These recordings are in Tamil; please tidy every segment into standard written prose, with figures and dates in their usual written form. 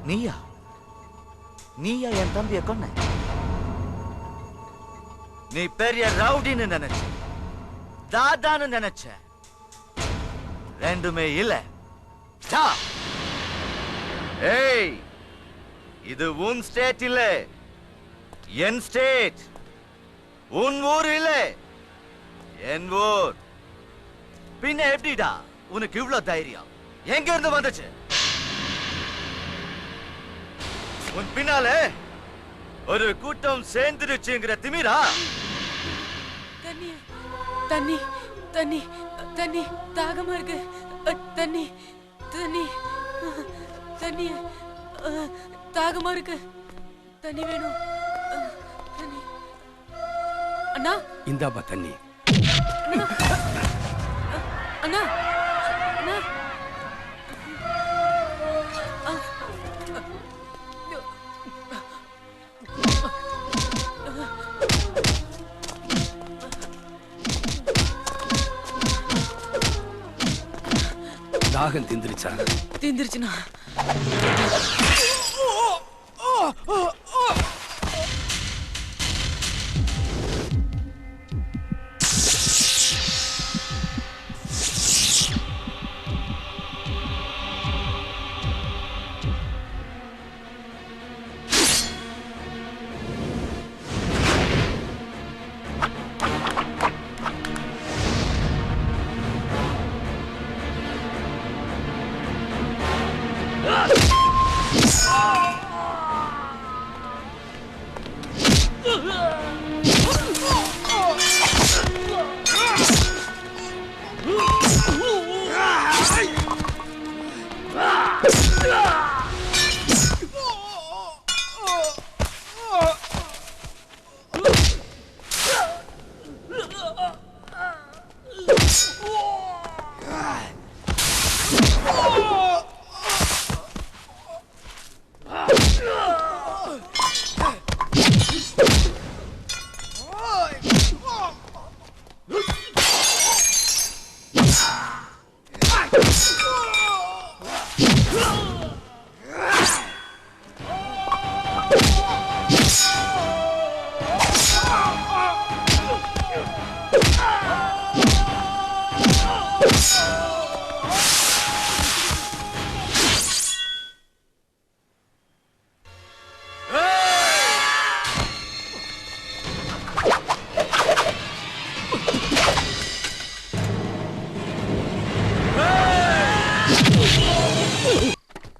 நீயா நீயா என் தம்பிய கொன்ன? நீ பெரிய ரவுடின்னு நினைச்ச, தாதான்னு நினைச்ச. ரெண்டுமே இல்ல. ஏய், இது உன் ஸ்டேட் இல்ல, என் ஸ்டேட். உன் ஊர் இல்ல, என் ஊர். பின்ன எப்படிடா உனக்கு இவ்வளவு தைரியம்? எங்க இருந்து வந்துச்சு? உன் பின்னால ஒரு கூட்டம் சேர்ந்துருச்சுங்கிற திமிரா? தண்ணி தண்ணி தண்ணி தண்ணி தாகமா இருக்கு. தண்ணி தண்ணி தண்ணி தாகமா இருக்கு. தண்ணி வேணும். தண்ணி. அண்ணா இந்தாப்பா தண்ணி. அண்ணா அண்ணா தாகம் திந்திருச்சா? திந்திருச்சுண்ணா.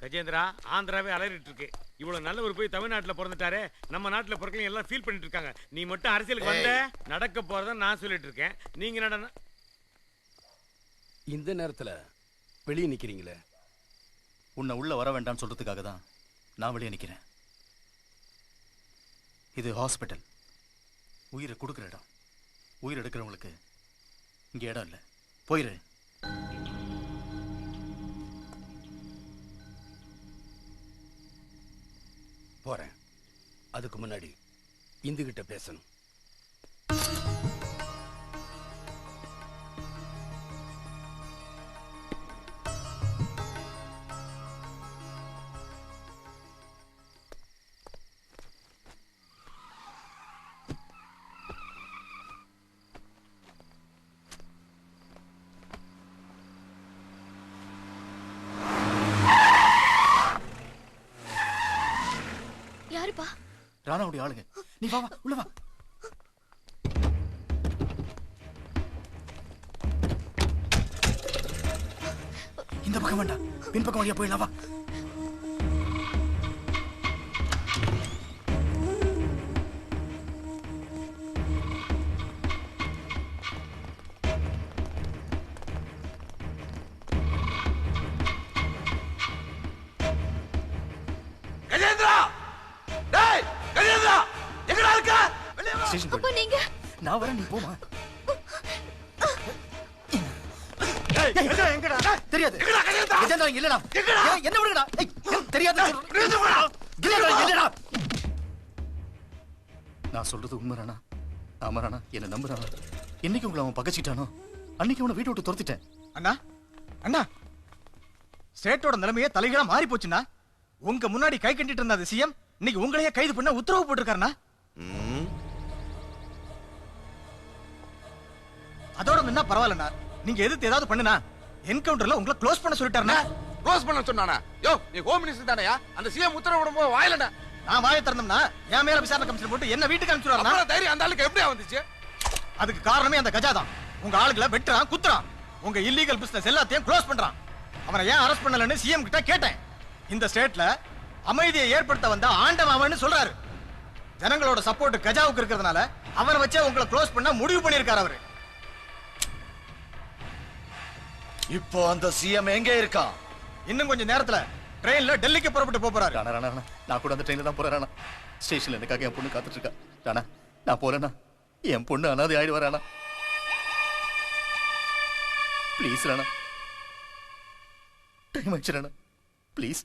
கஜேந்திரா, ஆந்திராவே அலறிட்டு இருக்கு. இவ்வளவு நல்லவர் போய் தமிழ்நாட்டுல பிறந்துட்டாரு. நம்ம நாட்டுல பிறக்கல எல்லாம் ஃபீல் பண்ணிட்டு இருக்காங்க. நீ மட்டும் அரசியலுக்கு வந்த நடக்க போறத நான் சொல்லிட்டு இருக்கேன். நீங்க நடன இந்த நேரத்துல வெளியே நிக்கிறீங்களே? உன்னை உள்ள வர வேண்டாம்னு சொல்றதுக்காக தான் நான் வெளியே நிக்கிறேன். இது ஹாஸ்பிட்டல், உயிரை கொடுக்குற இடம். உயிர் எடுக்கிறவங்களுக்கு இங்க இடம் இல்லை. போயிரு. போறேன். அதுக்கு முன்னாடி இந்துகிட்ட பேசணும். யாருப்பா? ராணாவுடைய ஆளுங்க. நீ வா, உள்ள வா. இந்த பக்கம் வேண்டாம், பின்பக்கம் வழியா போயிடலாம். வா. நான் வரேன், நீ போமா. தெரியாது. இல்லடா, என்ன விடுங்கடா. தெரியாது. நான் சொல்றது உண்மை ராணா. ஆமா ராணா, என்ன நம்புறானா? என்னைக்கு உங்களை அவன் பகச்சிட்டானோ அன்னைக்கு அவனை வீட்டை விட்டு துரத்திட்டேன். அண்ணா அண்ணா, ஸ்டேட்டோட நிலைமையே தலைகீழா மாறி போச்சுண்ணா. உங்க முன்னாடி கை கட்டிட்டு இருந்த அந்த சிஎம் இன்னைக்கு உங்களையே கைது பண்ண உத்தரவு போட்டிருக்காருண்ணா. அதோட என்ன பரவாயில்லண்ணா, நீங்க எதிர்த்து ஏதாவது பண்ணுனா என்கவுண்டர்ல உங்களை க்ளோஸ் பண்ண சொல்லிட்டாருண்ணா. க்ளோஸ் பண்ண சொன்னானா? யோ நீ ஹோம் மினிஸ்டர் தானயா? அந்த சிஎம் உத்தரவு விடும்போது வாயிலடா. நான் வாயை திறந்தோம்னா என் மேல விசாரணை கமிஷன் போட்டு என்ன வீட்டுக்கு அனுப்பிச்சுடுவாருண்ணா. அவ்வளவு தைரியம் அந்த ஆளுக்கு எப்படியா வந்துச்சு? அதுக்கு காரணமே அந்த கஜா தான். உங்க ஆளுகளை வெட்டுறான், குத்துறான், உங்க இல்லீகல் பிசினஸ் எல்லாத்தையும் க்ளோஸ் பண்றான். அவனை ஏன் அரெஸ்ட் பண்ணலன்னு சிஎம் கிட்ட கேட்டேன். இந்த ஸ்டேட்ல அமைதியை ஏற்படுத்த வந்த ஆண்டவன் அவன்னு சொல்றாரு. ஜனங்களோட சப்போர்ட் கஜாவுக்கு இருக்கிறதுனால அவனை வச்சே உங்களை க்ளோஸ் பண்ண முடிவு பண்ணிருக்காரு அவரு. இப்போ அந்த சிஎம் எங்க இருக்கான்? இன்னும் கொஞ்சம் நேரத்துல ட்ரெயின்ல டெல்லிக்கு புறப்பட்டு போறாரு. ராணா ராணா ராணா, நான் கூட அந்த ட்ரெயின்ல தான் போறேன் ராணா. ஸ்டேஷன்ல எனக்காக என் பொண்ணு காத்துட்டு இருக்கா. ராணா நான் போறேண்ணா, என் பொண்ணு அனாதை ஆயிடுவா ராணா. ப்ளீஸ் ராணா, டைம் ஆயிடுச்சு ராணா, ப்ளீஸ்.